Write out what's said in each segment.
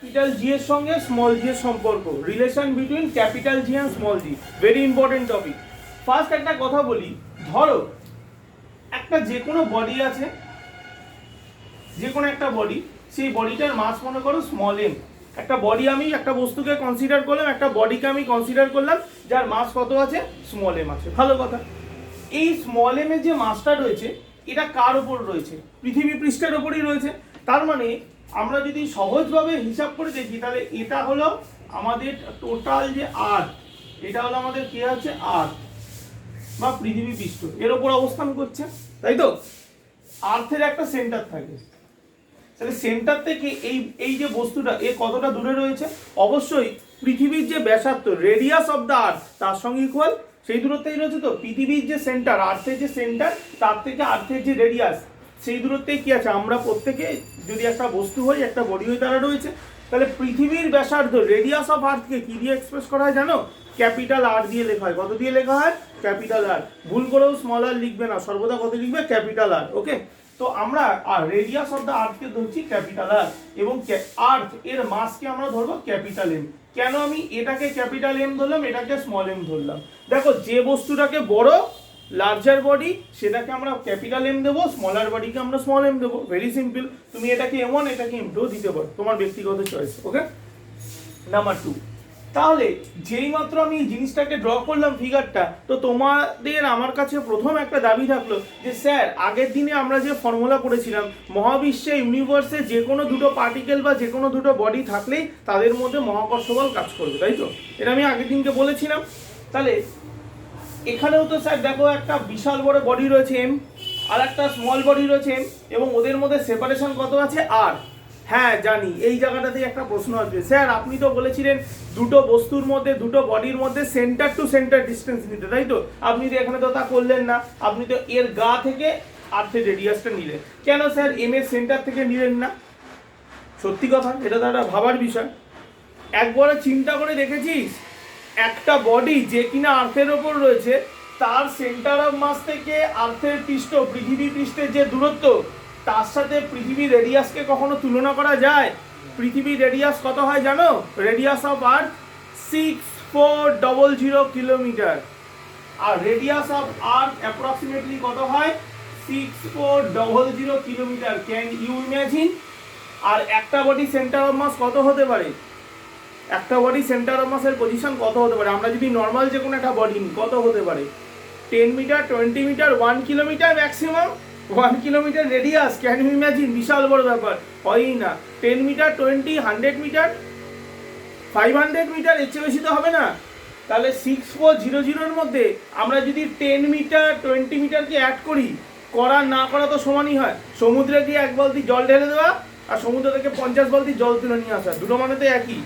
Capital জি এর সঙ্গে small জি এর সম্পর্ক, relation between capital G and small G, very important topic. First একটা কথা বলি, ধরো একটা যে কোনো বডি আছে, যে কোনো একটা বডি, সেই বডিটার মাস মনে করো স্মল এম। একটা বডি, আমি একটা বস্তুকে কনসিডার করলাম, একটা বডিকে আমি কনসিডার করলাম যার মাস কত আছে, স্মল এম আছে। ভালো কথা। এই স্মল এম এর যে মাসটা রয়েছে এটা কার ওপর রয়েছে, পৃথিবী পৃষ্ঠের ওপরই রয়েছে। তার মানে আমরা যদি সহজভাবে হিসাব করে দেখি তাহলে এটা হলো আমাদের টোটাল যে আর্থ, এটা হলো আমাদের কি আছে, আর্থ বা পৃথিবী পৃষ্ঠ, এর ওপর অবস্থান করছে, তাই তো। আর্থের একটা সেন্টার থাকে, তাহলে সেন্টার থেকে এই এই যে বস্তুটা এ কতটা দূরে রয়েছে, অবশ্যই পৃথিবীর যে ব্যাসার্ধ, রেডিয়াস অফ দ্য আর্থ, তার সঙ্গে ইকুয়াল সেই দূরত্বেই রয়েছে। তো পৃথিবীর যে সেন্টার, আর্থের যে সেন্টার, তার থেকে আর্থের যে রেডিয়াস, সেই দূরত্বে কি আছে, আমরা প্রত্যেকে যদি একটা বস্তু হই, একটা বডি হই, তারা রয়েছে। তাহলে পৃথিবীর ব্যাসার্ধ, রেডিয়াস অফ আর্থকে কি দিয়ে এক্সপ্রেস করা হয় জানো, ক্যাপিটাল আর দিয়ে লেখা হয়। কত দিয়ে লেখা হয়, ক্যাপিটাল আর। ভুল করেও স্মল আর লিখবে না, সর্বদা কত লিখবে, ক্যাপিটাল আর। ওকে, তো আমরা আর রেডিয়াস অফ দ্য আর্থকে ধরছি ক্যাপিটাল আর, এবং আর্থ এর মাসকে আমরা ধরবো ক্যাপিটাল এম। কেন আমি এটাকে ক্যাপিটাল এম ধরলাম, এটাকে স্মল এম ধরলাম? দেখো, যে বস্তুটাকে বড়, লার্জার বডি, সেটাকে আমরা ক্যাপিটাল এম দেবো, স্মলার বডিকে আমরা স্মল এম দেবো। Very simple. তুমি এটাকে এম1, এটাকে এম2 দিতে পারো, তোমার ব্যক্তিগত চয়েস। ওকে, নাম্বার 2। তাহলে যেই মাত্র আমি এই জিনিসটাকে ড্র করলাম ফিগারটা, তো তোমাদের আমার কাছে প্রথম একটা দাবি থাকলো যে স্যার, আগের দিনে আমরা যে ফর্মুলা পড়েছিলাম, মহাবিশ্বে, ইউনিভার্সে যে কোনো দুটো পার্টিকেল বা যে কোনো দুটো বডি থাকলেই তাদের মধ্যে মহাকর্ষ বল কাজ করবে, তাই তো? এটা আমি আগের দিনকে বলেছিলাম। তাহলে এখানেও তো স্যার দেখো, একটা বিশাল বড় বডি রয়েছে এম, আর একটা স্মল বডি রয়েছে এম, এবং ওদের মধ্যে সেপারেশন কত আছে, আর। হ্যাঁ জানি, এই জায়গাটাতে একটা প্রশ্ন আসবে, স্যার আপনি তো বলেছিলেন দুটো বস্তুর মধ্যে, দুটো বডির মধ্যে সেন্টার টু সেন্টার ডিস্টেন্স নিতে, তাই তো? আপনি তো এখানে তো তা করলেন না, আপনি তো এর গা থেকে আর্থের রেডিয়াসটা নিলেন। কেন স্যার এম এর সেন্টার থেকে নিলেন না? সত্যি কথা, এটা তো একটা ভাবার বিষয়। একবারে চিন্তা করে দেখেছিস, একটা বডি যে কিনা আর্থের ওপর রয়েছে, তার সেন্টার অফ মাস থেকে আর্থের পৃষ্ঠ, পৃথিবী পৃষ্ঠের যে দূরত্ব, তার সাথে পৃথিবীর রেডিয়াসকে কখনো তুলনা করা যায়? পৃথিবীর রেডিয়াস কত হয় জানো? রেডিয়াস অফ আর্থ 6400 কিলোমিটার, আর রেডিয়াস অফ আর্থ অ্যাপ্রক্সিমেটলি কত হয়, 6400 কিলোমিটার। Can you imagine? আর একটা বডি সেন্টার অফ মাস কত হতে পারে? একটা বডি সেন্টার অফ মাসের পজিশন কত হতে পারে? আমরা যদি নর্মাল যে কোনো একটা বডি নিই, কত হতে পারে? 10 metre, 20 metre, 1 kilometre maximum. 1 kilometre radius, can you imagine? বিশাল বড় ব্যাপার, হয়ই না। 10 মিটার, 20, 100 মিটার, 500 মিটার, এর চেয়ে বেশি তো হবে না। তাহলে 6400 এর মধ্যে আমরা যদি 10 মিটার, 20 মিটারকে অ্যাড করি, করা না করা তো সমানই হয়। সমুদ্রে গিয়ে 1 বালতি জল ঢেলে দেওয়া, আর সমুদ্র থেকে 50 বালতি জল তুলে নিয়ে আসা, দুটো মানে তো একই।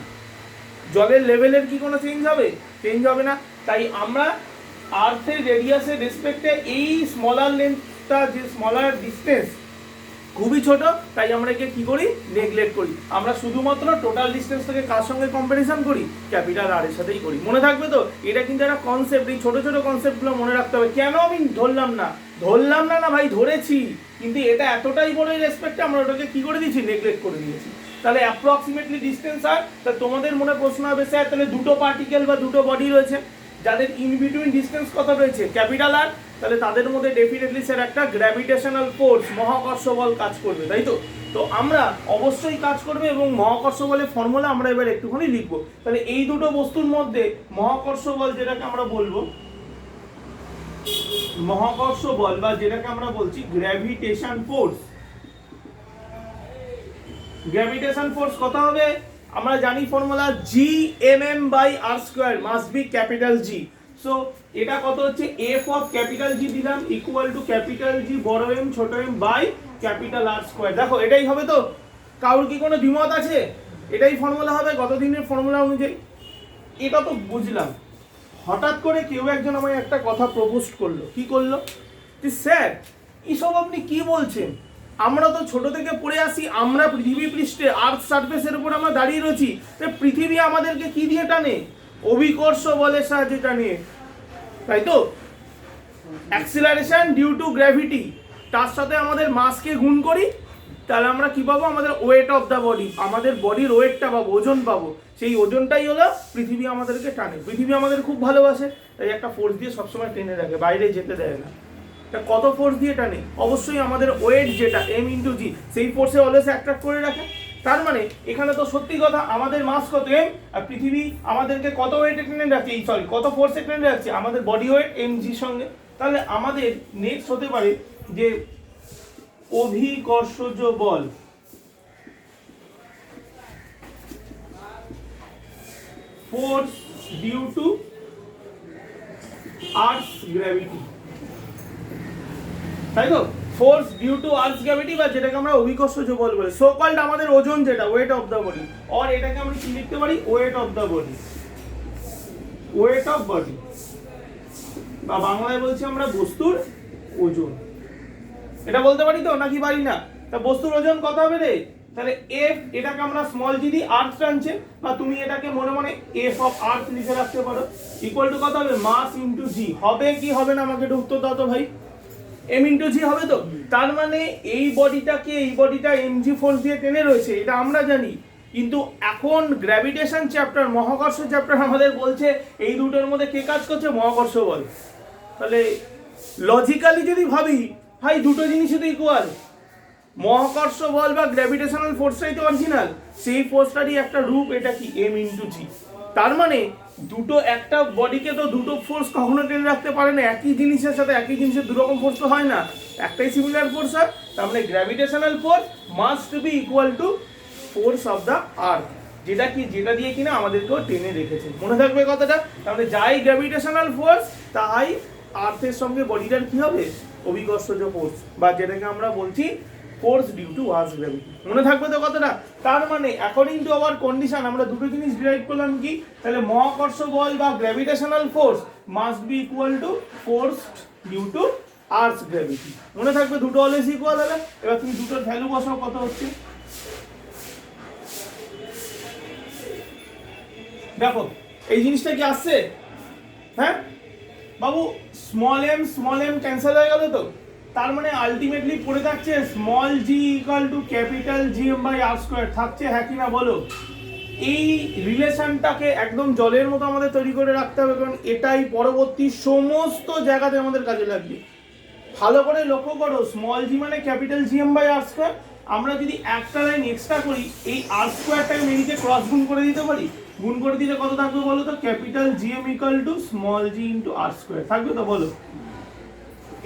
জলের লেভেলের কি কোনো চেঞ্জ হবে? চেঞ্জ হবে না। তাই আমরা আর্থের রেডিয়াসের রেসপেক্টে এই স্মলার লেন্থটা, যে স্মলার ডিস্টেন্স খুবই ছোট, তাই আমরা একে কি করি, নেগলেক্ট করি। আমরা শুধুমাত্র টোটাল ডিস্টেন্সটাকে কার সঙ্গে কম্পারিজন করি, ক্যাপিটাল আর এর সাথেই করি। মনে থাকবে তো? এটা কিন্তু একটা কনসেপ্ট, এই ছোট ছোট কনসেপ্টগুলো মনে রাখতে হবে। কেন আমি ধরলাম না, ধরলাম না, না ভাই ধরেছি, কিন্তু এটা এতটাই বড় রেসপেক্টে আমরা ওটাকে কি করে দিয়েছি, নেগলেক্ট করে দিয়েছি। তাহলে অ্যাপ্রক্সিমেটলি ডিস্টেন্স আর, তা তোমাদের মনে প্রশ্ন হবে, স্যার তাহলে দুটো পার্টিকেল বা দুটো বডি রয়েছে, যাদের ইন বিটুইন ডিস্টেন্স কত রয়েছে, ক্যাপিটাল আর, তাহলে তাদের মধ্যে ডেফিনেটলি স্যার একটা গ্র্যাভিটেশনাল ফোর্স, মহাকর্ষ বল কাজ করবে, তাই তো? তো আমরা অবশ্যই কাজ করবে, এবং মহাকর্ষ বলের ফর্মুলা আমরা এবার একটুখানি লিখবো। তাহলে এই দুটো বস্তুর মধ্যে মহাকর্ষ বল, যেটাকে আমরা বলবো মহাকর্ষ বল, বা যেটাকে আমরা বলছি গ্র্যাভিটেশন ফোর্স, গ্র্যাভিটেশন ফোর্স কত হবে? আমরা জানি formula Gmm/r² must be capital G. So এটা কত হচ্ছে, এফ অফ ক্যাপিটাল জি দিলাম ইকুয়াল টু ক্যাপিটাল জি বড় এম ছোট M by capital R square. দেখো এটাই হবে তো? কারোর কি কোনো দ্বিমত আছে? এটাই ফর্মুলা হবে গত দিনের ফর্মুলা অনুযায়ী। এটা তো বুঝলাম। হঠাৎ করে কেউ একজন আমায় একটা কথা প্রপোজ করলো। কি করলো? যে স্যার এসব আপনি কি বলছেন, আমরা তো ছোট থেকে পড়ে আসি, আমরা পৃথিবী পৃষ্ঠে আর্থ সারফেসের উপর আমরা দাঁড়িয়ে রয়েছি, পৃথিবী আমাদেরকে কি দিয়ে টানে? অভিকর্ষ বলের সাহায্যে টানে, তাই তো? অ্যাক্সিলারেশন ডিউ টু গ্র্যাভিটি, তার সাথে আমাদের মাসকে গুণ করি, তাহলে আমরা কি পাবো, আমাদের ওয়েট অফ দ্য বডি, আমাদের বডির ওয়েটটা পাবো, ওজন পাবো। সেই ওজনটাই হলো পৃথিবী আমাদেরকে টানে। পৃথিবী আমাদের খুব ভালোবাসে, তাই একটা ফোর্স দিয়ে সবসময় টেনে রাখে, বাইরে যেতে দেয় না। তা কত ফোর্স দিয়ে টানে? অবশ্যই আমাদের ওয়েট যেটা m × g, সেই ফোর্সে অলওয়েজ অ্যাট্রাক্ট করে রাখে। তার মানে এখানে তো সত্যি কথা, আমাদের মাস কত m, আর পৃথিবী আমাদেরকে কত ওয়েটে টেনে রাখছে, কত ফোর্সে টেনে রাখছে, আমাদের বডি ওয়েট mg সঙ্গে। তাহলে আমাদের নেক্সট হতে পারে যে অভিকর্ষজ বল, force due to earth gravity, তাই তো? Force due to earth gravity, বা যেটাকে আমরা অভিকর্ষজ বল বলি। সো কল্ড আমাদের ওজন যেটা, ওয়েট অফ দ্য বডি, আর এটাকে আমরা কি লিখতে পারি, weight of the body, weight of body, বা বাংলায় বলছি আমরা বস্তুর ওজন। এটা বলতে পারি তো, নাকি পারি না? তা বস্তুর ওজন কত হবে রে? তাহলে এফ, এটাকে আমরা স্মল জি দিই, আর্থ টানছে, বা তুমি এটাকে মনে মনে এফ অফ আর্থ লিখে রাখতে পারো, ইকুয়াল টু কত হবে, মাস ইনটু জি। হবে কি হবে না, আমাকে একটু উত্তর দাও তো ভাই। m × g হবে তো? তার মানে এই বডিটা mg ফোর্স দিয়ে টেনে রয়েছে, এটা আমরা জানি। কিন্তু এখন গ্র্যাভিটেশন চ্যাপ্টার, মহাকর্ষ চ্যাপ্টার আমাদের বলছে এই দুটোর মধ্যে কে কাজ করছে, মহাকর্ষ বল। তাহলে লজিক্যালি যদি ভাবি, ভাই দুটো জিনিসই তো ইকুয়াল। মহাকর্ষ বল বা গ্র্যাভিটেশনাল ফোর্সটাই তো অরিজিনাল, সেই ফোর্সটারই একটা রূপ, এটা কি m × g। তার মানে দুটো, একটা বডিকে তো দুটো ফোর্স কখনো টেনে রাখতে পারে না, একই জিনিসের সাথে একই জিনিসের দু রকম ফোর্স তো হয় না, একটাই সিমিলার ফোর্স হয়। তার মানে gravitational force must be equal to force of the আর্থ, যেটা দিয়ে কিনা আমাদেরকেও টেনে রেখেছে। মনে থাকবে কথাটা? তাহলে যাই গ্র্যাভিটেশনাল ফোর্স, তাই আর্থের সঙ্গে বডিটার কি হবে, অভিকর্ষজ ফোর্স, বা যেটাকে আমরা বলছি force due to earth gravity. মনে থাকবে তো কথাটা? তার মানে অ্যাকর্ডিং টু আওয়ার কন্ডিশন আমরা দুটো জিনিস ডিরাইভ করলাম কি, তাহলে মহাকর্ষ বল বা gravitational force must be equal to force due to earth gravity. মনে থাকবে দুটো অলওয়েজ ইকুয়াল হবে। এবার তুমি দুটোর ভ্যালু বসাও, কত হচ্ছে দেখো। এই জিনিসটা কি আসছে? হ্যাঁ বাবু, স্মল এম ক্যান্সেল হয়ে গেল তো। তার মানে আলটিমেটলি পড়ে থাকছে small G equal to capital G M by R square. থাকছে, হ্যাঁ কি না বলো? এই রিলেশনটাকে একদম জলের মতো আমাদের তৈরি করে রাখতে হবে, কারণ এটাই পরবর্তী সমস্ত জায়গাতে আমাদের কাজে লাগবে। ভালো করে লক্ষ্য করো, স্মল জি মানে capital G M by R square. আমরা যদি একটা লাইন এক্সট্রা করি, এই আর স্কোয়ারটাকে মেরিতে ক্রস গুণ করে দিতে পারি। গুণ করে দিলে কত থাকবে বলো তো? Capital G M equal to small G into R square থাকবে তো, বলো?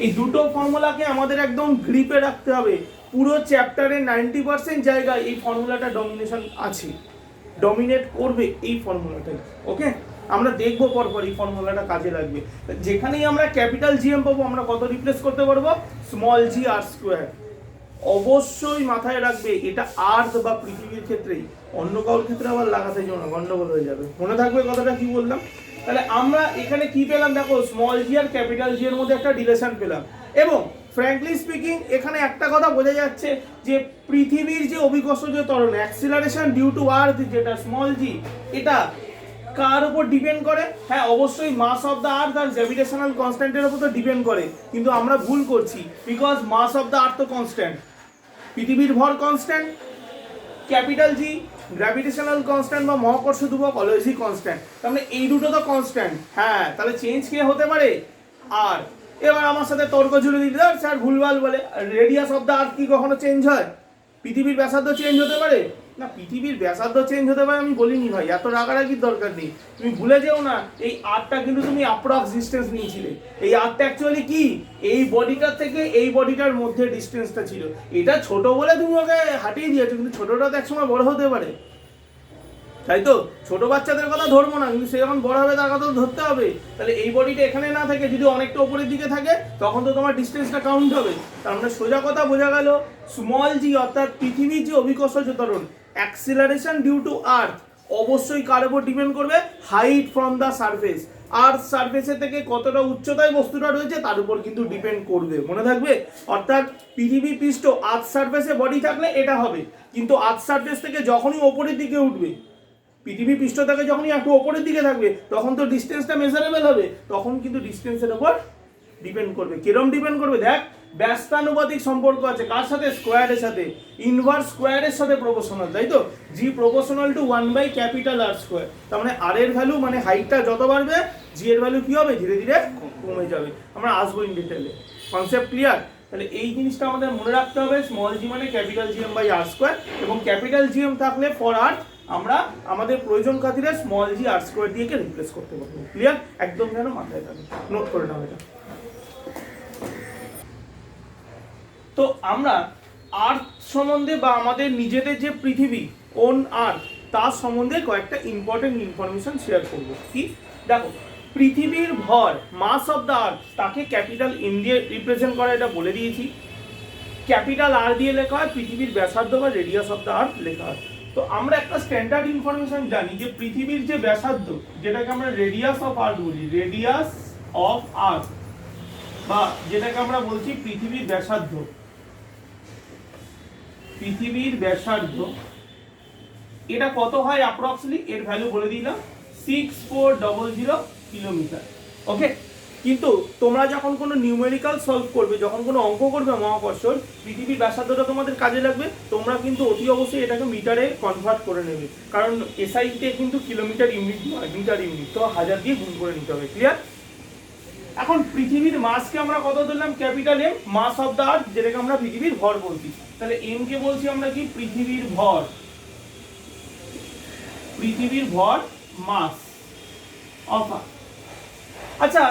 এই দুটো ফর্মুলাকে আমাদের একদম গ্রিপে রাখতে হবে। পুরো চ্যাপ্টারের 90% জায়গায় এই ফর্মুলাটা ডমিনেশন আছে, ডমিনেট করবে এই ফর্মুলাটাই। ওকে, আমরা দেখবো পরপর এই ফর্মুলাটা কাজে লাগবে। যেখানেই আমরা ক্যাপিটাল জি এম পাবো, আমরা কত রিপ্লেস করতে পারবো? Small G R square. অবশ্যই মাথায় রাখবে, এটা আর্থ বা পৃথিবীর ক্ষেত্রেই, অন্য কারোর ক্ষেত্রে আবার লাগাতে যাও না, গন্ডগোল হয়ে যাবে। মনে থাকবে কথাটা কি বললাম? তাহলে আমরা এখানে কি পেলাম দেখো, স্মল জি আর ক্যাপিটাল জি এর মধ্যে একটা রিলেশন পেলাম। এবং ফ্র্যাঙ্কলি স্পিকিং এখানে একটা কথা বোঝা যাচ্ছে যে পৃথিবীর যে অভিকর্ষজ ত্বরণ, অ্যাক্সিলারেশন ডিউ টু আর্থ যেটা স্মল জি, এটা কার উপর ডিপেন্ড করে? হ্যাঁ অবশ্যই মাস অফ দ্য আর্থ আর গ্র্যাভিটেশনাল কনস্ট্যান্টের উপর তো ডিপেন্ড করে, কিন্তু আমরা ভুল করছি। Because mass of the earth তো কনস্ট্যান্ট, পৃথিবীর ভর constant, capital G gravitational constant বা মহাকর্ষ ধ্রুবক অলওয়েজই কনস্ট্যান্ট। তার মানে এই দুটো তো কনস্ট্যান্ট। হ্যাঁ, তাহলে চেঞ্জ কে হতে পারে? আর এবার আমার সাথে তর্ক জুড়ে দিতে স্যার ভুলভাল বলে, রেডিয়াস অফ দ্য আর্থ কি কখনো চেঞ্জ হয়? পৃথিবীর ব্যাসার্ধ চেঞ্জ হতে পারে না? পৃথিবীর ব্যাসার্ধ চেঞ্জ হতে পারে আমি বলিনি ভাই, এত রাগারাগির দরকার নেই। তুমি ভুলে যেও না, এই আর্টটা কিন্তু তুমি অ্যাপ্রক্স ডিস্টেন্স নিয়েছিলে। এই আর্টটা অ্যাকচুয়ালি কি, এই বডিটার থেকে এই বডিটার মধ্যে ডিস্টেন্সটা ছিল। এটা ছোট বলে তুমি ওকে হাঁটিয়ে দিয়েছো, কিন্তু ছোটটা তো একসময় বড় হতে পারে, তাই তো? ছোট বাচ্চাদের কথা ধরবো না, কিন্তু সে যখন বড় হবে তার কথা ধরতে হবে। তাহলে এই বডিটা এখানে না থাকে, যদি অনেকটা উপরের দিকে থাকে, তখন তো তোমার ডিস্টেন্সটা কাউন্ট হবে। তার মানে সোজা কথা বোঝা গেল, স্মল জি অর্থাৎ পৃথিবীর যে অভিকর্ষজ ত্বরণ, অ্যাক্সিলারেশন ডিউ টু আর্থ, অবশ্যই কার উপর ডিপেন্ড করবে? Height from the surface. Earth সারফেসের থেকে কতটা উচ্চতায় বস্তুটা রয়েছে তার উপর কিন্তু ডিপেন্ড করবে। মনে থাকবে? অর্থাৎ পৃথিবী পৃষ্ঠ আর্থ সারফেসে বডি থাকলে এটা হবে, কিন্তু আর্থ সারফেস থেকে যখনই ওপরের দিকে উঠবে, পৃথিবী পৃষ্ঠ থেকে যখনই একটু ওপরের দিকে থাকবে, তখন তো ডিস্টেন্সটা মেজারেবল হবে, তখন কিন্তু ডিস্টেন্সের উপর ডিপেন্ড করবে। কিরম ডিপেন্ড করবে? দেখ, ব্যস্তানুপাতিক সম্পর্ক আছে কার সাথে? স্কোয়ারের সাথে। ইনভার্স স্কোয়ারের সাথে প্রপোর্শনাল, তাই তো? জি প্রপোর্শনাল টু 1/R স্কোয়ার। তার মানে আর এর ভ্যালু মানে হাইটটা যত বাড়বে জি এর ভ্যালু কি হবে? ধীরে ধীরে কমে যাবে। আমরা আসবো ইন ডিটেলে। Concept clear? তাহলে এই জিনিসটা আমাদের মনে রাখতে হবে, স্মল জি মানে capital GM by R square, এবং ক্যাপিটাল GM থাকলে ফর আর্থ আমরা আমাদের প্রয়োজন খাতিরে স্মল জি আর স্কোয়ার দিয়ে রিপ্লেস করতে পারবো। ক্লিয়ার? একদম যেন মাথায় থাকে, নোট করে নাও এটা। তো আমরা আর্থ সম্বন্ধে বা আমাদের নিজেদের যে পৃথিবী ওন আর্থ তার সম্বন্ধে কয়েকটা ইম্পর্টেন্ট ইনফরমেশন শেয়ার করবো। কি দেখো, পৃথিবীর ভর মাস অফ দ্য আর্থ তাকে ক্যাপিটাল এম দিয়ে রিপ্রেজেন্ট করা, এটা বলে দিয়েছি। ক্যাপিটাল আর দিয়ে লেখা হয় পৃথিবীর ব্যাসার্ধ বা রেডিয়াস অফ দ্য আর্থ লেখা হয়। তো আমরা একটা স্ট্যান্ডার্ড ইনফরমেশন জানি যে পৃথিবীর যে ব্যাসার্ধ, যেটাকে আমরা রেডিয়াস অফ আর্থ বলি, রেডিয়াস অফ আর্থ বা যেটাকে আমরা বলছি পৃথিবীর ব্যাসার্ধ, পৃথিবীর ব্যাসার্ধ এটা কত হয় অ্যাপ্রক্সিমেটলি? এর ভ্যালু বলে দিলাম 6400 কিলোমিটার। ওকে, কিন্তু তোমরা যখন কোনো নিউমেরিক্যাল সলভ করবে, যখন কোনো অঙ্ক করবে মহাকর্ষণ, পৃথিবীর ব্যাসার্ধটা তোমাদের কাজে লাগবে, তোমরা কিন্তু অতি অবশ্যই এটাকে মিটারে কনভার্ট করে নেবে, কারণ এসআইতে কিন্তু কিলোমিটার ইউনিট নয়, মিটার ইউনিট, তো 1000 দিয়ে গুণ করে নিতে হবে। ক্লিয়ার? এখন পৃথিবীর মাসকে আমরা কত ধরলাম? Capital M, mass of the earth, যেটাকে আমরা পৃথিবীর ভর বলছি। তাহলে এম কে বলছি আমরা কি? পৃথিবীর ভর, পৃথিবীর ভর মাস অফ আর্থ। আচ্ছা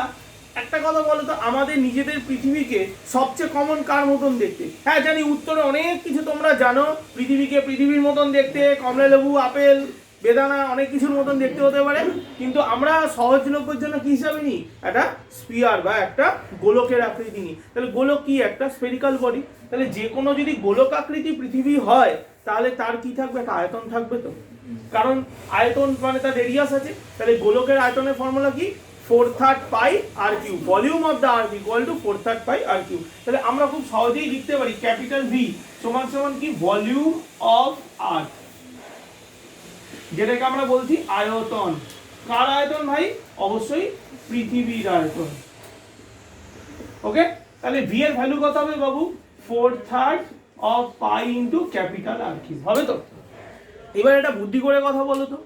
একটা কথা বলো তো, আমাদের নিজেদের পৃথিবীকে সবচেয়ে কমন কার মতন দেখতে? হ্যাঁ জানি উত্তরে অনেক কিছু তোমরা জানো, পৃথিবীকে পৃথিবীর মতন দেখতে, কমলা লেবু, আপেল, বেদানা অনেক কিছুর মতন দেখতে হতে পারে, কিন্তু আমরা সহজলভ্যের জন্য কি হিসাবে নিই? একটা স্পিয়ার বা একটা গোলকের আকৃতি নিই। তাহলে গোলক কি? একটা স্ফেরিক্যাল বডি। তাহলে যে কোনো যদি গোলক আকৃতি পৃথিবী হয় তাহলে তার কি থাকবে? একটা আয়তন থাকবে তো, কারণ আয়তন মানে তার রেডিয়াস আছে। তাহলে গোলকের আয়তনের ফর্মুলা কি? 4/3 pi R cube, volume of the earth equal to 4/3 pi R cube. তাহলে আমরা খুব সহজেই লিখতে পারি ক্যাপিটাল ভি সমান সমান কি? ভলিউম অফ আর্থ, যেটাকে আমরা বলছি আয়তন। কার আয়তন ভাই? অবশ্যই পৃথিবীর আয়তন। ওকে, তাহলে ভি এর ভ্যালু কত হবে বাবু? 4/3 of pi into capital R cube হবে তো। এবার এটা বুদ্ধি করে কথা বলো তো,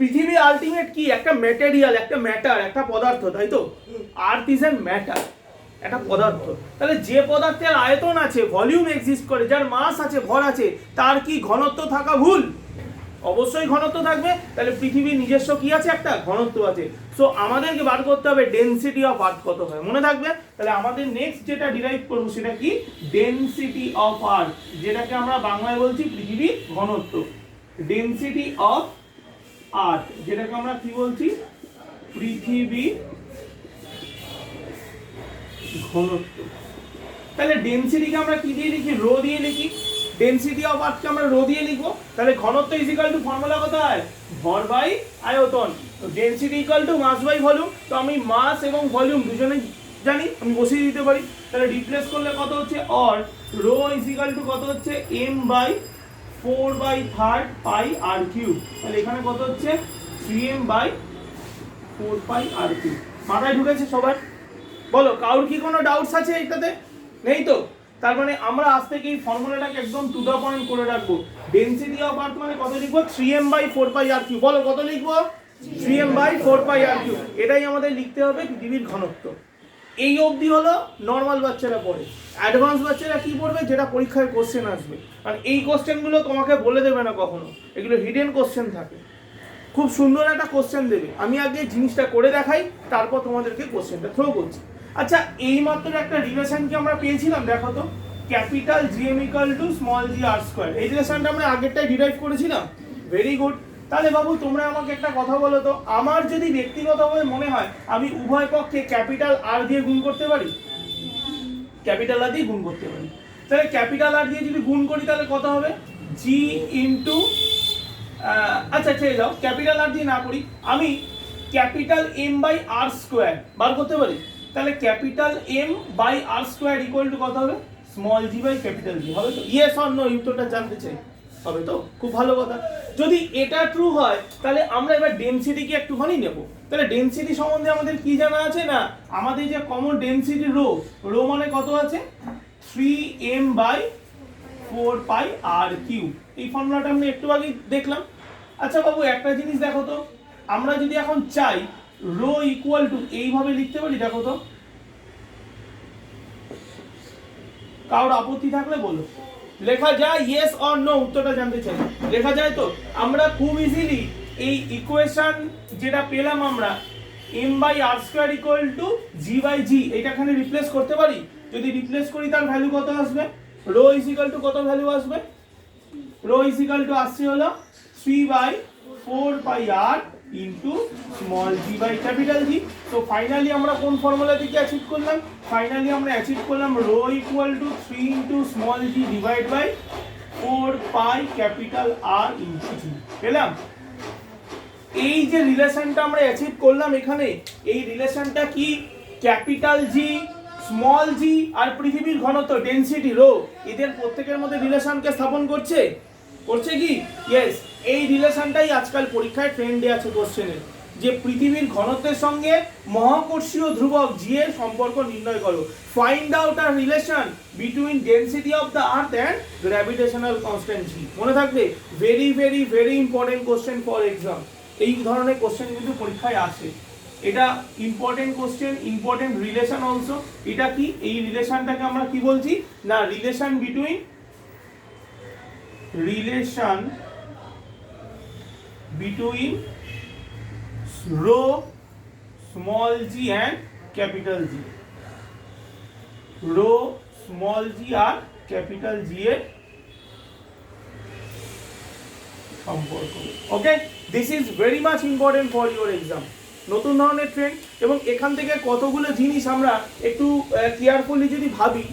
পৃথিবী আলটিমেট কি? একটা ম্যাটেরিয়াল, একটা ম্যাটার, একটা পদার্থ, তাই তো? আর্থ ইজ এন ম্যাটার, একটা পদার্থ। তাহলে যে পদার্থের আয়তন আছে, ভলিউম এক্সিস্ট করে, যার মাস আছে, ভর আছে, তার কি ঘনত্ব থাকা ভুল? অবশ্যই ঘনত্ব থাকবে। তাহলে পৃথিবীর নিজস্ব কি আছে? একটা ঘনত্ব আছে। সো আমাদেরকে বার করতে হবে ডেনসিটি অফ আর্থ কত হয়, মনে থাকবে? তাহলে আমাদের নেক্সট যেটা ডিরাইভ করবো সেটা কি? ডেনসিটি অফ আর্থ, যেটাকে আমরা বাংলায় বলছি পৃথিবীর ঘনত্ব। ডেনসিটি অফ আর্থ, যেটাকে আমরা কি বলছি? পৃথিবী ঘনত্ব। তাহলে ডেনসিটিকে আমরা কি দিয়ে লিখি? রো দিয়ে লিখি। ডেনসিটি অফ আর্থকে আমরা রো দিয়ে লিখবো। তাহলে ঘনত্ব ইজ ইকুয়াল টু ফর্মুলা কোথায়? ভর বাই আয়তন। তো density equal to mass by volume. তো আমি মাস এবং ভলিউম দুজনেই জানি, আমি বসিয়ে দিতে পারি। তাহলে রিপ্লেস করলে কত হচ্ছে? Or rho is equal to কত হচ্ছে? M by 4/3 pi R cube. তাহলে এখানে কত হচ্ছে? 3m by 4 pi R Q. মাথায় ঢুকেছে সবার? বলো, কারোর কি কোনো ডাউটস আছে এটাতে? নেই তো? তার মানে আমরা আজ থেকে এই ফর্মুলাটাকে একদম টু দা পয়েন্ট করে রাখবো। ডেনসিটি অফ আর্থ মানে কত লিখবো? 3m by 4 pi R Q. বলো কত লিখবো? 3m by 4 pi R Q. এটাই আমাদের লিখতে হবে পৃথিবীর ঘনত্ব। এই অবধি হলো নর্মাল বাচ্চারা পড়ে। অ্যাডভান্স বাচ্চারা কি পড়বে? যেটা পরীক্ষায় কোশ্চেন আসবে, কারণ এই কোশ্চেনগুলো তোমাকে বলে দেবে না কখনো, এগুলো হিডেন কোশ্চেন থাকে। খুব সুন্দর একটা কোশ্চেন দেবে, আমি আগে জিনিসটা করে দেখাই, তারপর তোমাদেরকে কোশ্চেনটা থ্রো করছি। আচ্ছা, এই মাত্র একটা রিলেশন কি আমরা পেয়েছিলাম? দেখো তো, capital GM equal to small G R square. এই রিলেশনটা আমরা আগেরটাই ডিরাইভ করেছিলাম। Very good. তাহলে বাবু তোমরা আমাকে একটা কথা বলো তো, আমার যদি ব্যক্তিগতভাবে মনে হয় আমি উভয় পক্ষে ক্যাপিটাল আর দিয়ে গুণ করতে পারি, ক্যাপিটাল আর দিয়ে গুণ করতে পারি। তাহলে ক্যাপিটাল আর দিয়ে যদি গুণ করি তাহলে কত হবে? জি ইন্টু, আচ্ছা ছেড়ে যাও, ক্যাপিটাল আর দিয়ে না করি, আমি capital M by R square বার করতে পারি। তাহলে capital M by R square equal to কত হবে? Small G by capital G. হবে তো? ইয়েস অর নো, উত্তরটা জানতে চাই। হবে তো? খুব ভালো কথা। যদি এটা ট্রু হয় তাহলে আমরা এবার ডেনসিটিকে একটুখানি নেব। তাহলে ডেনসিটি সম্বন্ধে আমাদের কি জানা আছে? না, আমাদের যে কমন ডেনসিটি রো, রো মানে কত আছে? 3m/4πr cube. এই ফর্মুলাটা আমরা একটু আগে দেখলাম। আচ্ছা বাবু একটা জিনিস দেখো তো, আমরা যদি এখন চাই রো ইকুয়াল টু এইভাবে লিখতে পারি, দেখো তো কারোর আপত্তি থাকলে বলো। লেখা যায় ইয়েস অর নো, উত্তরটা জানতে চাই। লেখা যায় তো? আমরা খুব ইজিলি এই ইকুয়েশন যেটা পেলাম আমরা m/r² = g/g, এটা এখানে রিপ্লেস করতে পারি। যদি রিপ্লেস করি তার ভ্যালু কত আসবে? রো ইজ ইকুয়াল টু কত ভ্যালু আসবে? রো ইজ ইকুয়াল টু আসছে হলো 3/4πr into small g by capital G। তো ফাইনালি আমরা কোন ফর্মুলা থেকে অ্যাচিভ করলাম? ফাইনালি আমরা অ্যাচিভ করলাম rho equal to 3 into small g divide by 4π capital R into G পেলাম। এই যে রিলেশনটা আমরা অ্যাচিভ করলাম এখানে, এই রিলেশনটা কি ক্যাপিটাল G, স্মল g আর পৃথিবীর ঘনত্ব ডেনসিটি রো, এদের প্রত্যেকের মধ্যে রিলেশনকে স্থাপন করছে কি? ইয়েস। এই রিলেশনটাই আজকাল পরীক্ষায় ট্রেন্ডে আছে কোশ্চেনে, যে পৃথিবীর ঘনত্বের সঙ্গে মহাকর্ষীয় ধ্রুবক g এর সম্পর্ক নির্ণয় করো। Find out a relation between density of the earth and gravitational constant g। মনে থাকবে, very very very important question for exam. এই ধরনের কোশ্চেন কিন্তু পরীক্ষায় আসে। এটা important question, important relation also. এটা কি? এই রিলেশনটাকে আমরা কি বলছি না, relation between rho small g and capital G। Rho small g আর ক্যাপিটাল G এর সম্পর্ক। Okay, this is very much important for your exam. নতুন ধরনের ট্রেন্ড, এবং এখান থেকে কতগুলো জিনিস আমরা একটু কেয়ারফুলি যদি ভাবি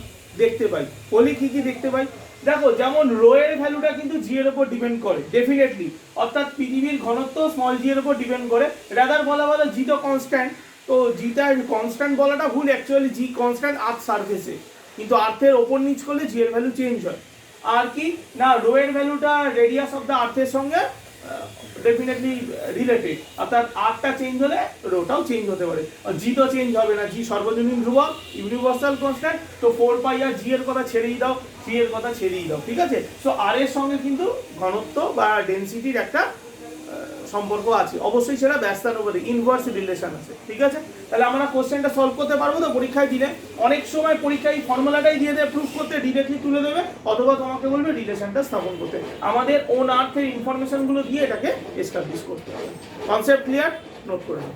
দেখতে পাই। বলি কি কি দেখতে পাই? দেখো, যেমন রো এর ভ্যালুটা কিন্তু জি এর উপর ডিপেন্ড করে ডেফিনেটলি, অর্থাৎ পৃথিবীর ঘনত্ব স্মল জি এর উপর ডিপেন্ড করে। রাদার বলা ভালো জি তো কনস্ট্যান্ট, তো জিটা কনস্ট্যান্ট বলাটা ভুল, অ্যাকচুয়ালি জি কনস্ট্যান্ট আর্থ সারফেসে, কিন্তু আর্থের ওপর নিচ করলে জি এর ভ্যালু চেঞ্জ হয়। আর কি না, রো এর ভ্যালুটা রেডিয়াস অফ দ্য আর্থের সঙ্গে ডেফিনেটলি রিলেটেড, অর্থাৎ আর্থটা চেঞ্জ হলে রোটাও চেঞ্জ হতে পারে। জি তো চেঞ্জ হবে না, জি সর্বজনীন ধ্রুবক, ইউনিভার্সাল কনস্ট্যান্ট। তো 4π আর জি এর কথা ছেড়েই দাও, সি এর কথা ছেড়েই দাও, ঠিক আছে? সো আর এর সঙ্গে কিন্তু ঘনত্ব বা ডেনসিটির একটা সম্পর্ক আছে, অবশ্যই সেটা ব্যস্তানুপাতিক ইনভার্স রিলেশন আছে, ঠিক আছে? তাহলে আমরা কোশ্চেনটা সলভ করতে পারবো তো পরীক্ষায় দিলে? অনেক সময় পরীক্ষায় ফর্মুলাটাই দিয়ে দেবে, প্রুফ করতে ডিরেক্টলি তুলে দেবে, অথবা তোমাকে বলবে রিলেশনটা স্থাপন করতে। আমাদের ওন আর্থের ইনফরমেশনগুলো দিয়ে এটাকে এস্টাবলিশ করতে হবে। Concept clear? নোট করে নাও।